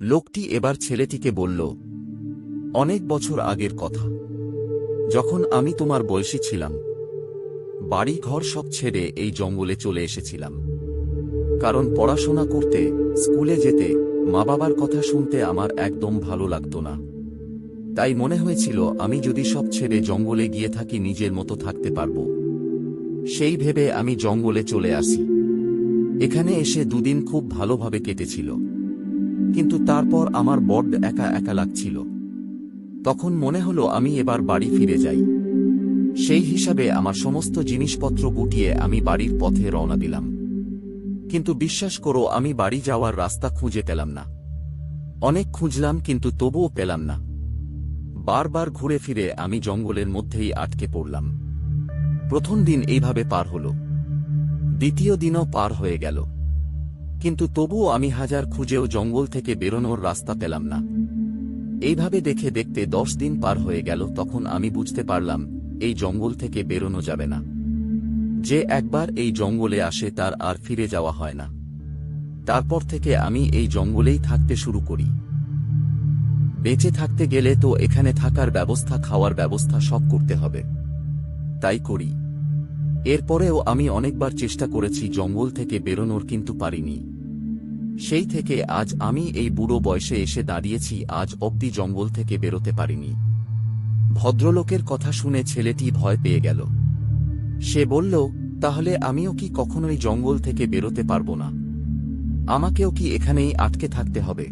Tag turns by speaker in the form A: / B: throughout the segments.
A: লোকটি এবার ছেলেটিকে বলল, অনেক বছর আগের কথা, যখন আমি তোমার বয়সী ছিলাম, বাড়ি ঘর সব ছেড়ে এই জঙ্গলে চলে এসেছিলাম। কারণ পড়াশোনা করতে, স্কুলে যেতে, মা বাবার কথা শুনতে আমার একদম ভালো লাগতো না। তাই মনে হয়েছিল আমি যদি সব ছেড়ে জঙ্গলে গিয়ে থাকি নিজের মতো থাকতে পারব। সেই ভেবে আমি জঙ্গলে চলে আসি। এখানে এসে দুদিন খুব ভালোভাবে কেটেছিল, কিন্তু তারপর আমার বড্ড একা একা লাগছিল। তখন মনে হলো আমি এবার বাড়ি ফিরে যাই। সেই হিসাবে আমার সমস্ত জিনিসপত্র গুটিয়ে আমি বাড়ির পথে রওনা দিলাম। কিন্তু বিশ্বাস করো, আমি বাড়ি যাওয়ার রাস্তা খুঁজে পেলাম না। অনেক খুঁজলাম কিন্তু তবুও পেলাম না। বারবার ঘুরে ফিরে আমি জঙ্গলের মধ্যেই আটকে পড়লাম। প্রথম দিন এইভাবে পার হলো, দ্বিতীয় দিনও পার হয়ে গেল, কিন্তু তবুও আমি হাজার খুঁজেও জঙ্গল থেকে বেরোনোর রাস্তা পেলাম না। এইভাবে দেখে দেখতে 10 দিন পার হয়ে গেল। তখন আমি বুঝতে পারলাম এই জঙ্গল থেকে বেরোনো যাবে না। যে একবার এই জঙ্গলে আসে তার আর ফিরে যাওয়া হয় না। তারপর থেকে আমি এই জঙ্গলেই থাকতে শুরু করি। বেঁচে থাকতে গেলে তো এখানে থাকার ব্যবস্থা, খাওয়ার ব্যবস্থা সব করতে হবে। তাই করি। এরপরেও আমি অনেকবার চেষ্টা করেছি জঙ্গল থেকে বেরোনোর, কিন্তু পারিনি। সেই থেকে আজ আমি এই বুড়ো বয়সে এসে দাঁড়িয়েছি, আজ অবধি জঙ্গল থেকে বেরোতে পারিনি। ভদ্রলোকের কথা শুনে ছেলেটি ভয় পেয়ে গেল। সে বলল, তাহলে আমিও কি কখনোই জঙ্গল থেকে বেরোতে পারবো না? আমাকেও কি এখানেই আটকে থাকতে হবে?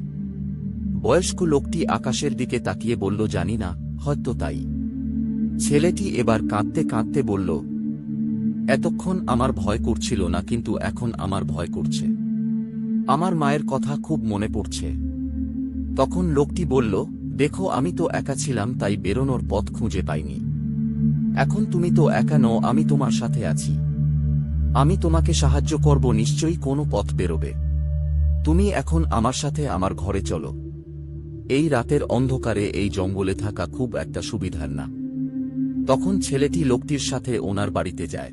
A: বয়স্ক লোকটি আকাশের দিকে তাকিয়ে বলল, জানি না, হয়তো তাই। ছেলেটি এবার কাঁদতে কাঁদতে বলল, এতক্ষণ আমার ভয় করছিল না, কিন্তু এখন আমার ভয় করছে। আমার মায়ের কথা খুব মনে পড়ছে। তখন লোকটি বলল, দেখো, আমি তো একা ছিলাম, তাই বেরোনোর পথ খুঁজে পাইনি। এখন তুমি তো একা নও, আমি তোমার সাথে আছি। আমি তোমাকে সাহায্য করব, নিশ্চয়ই কোনো পথ বেরোবে। তুমি এখন আমার সাথে আমার ঘরে চলো। এই রাতের অন্ধকারে এই জঙ্গলে থাকা খুব একটা সুবিধার না। তখন ছেলেটি লোকটির সাথে ওনার বাড়িতে যায়।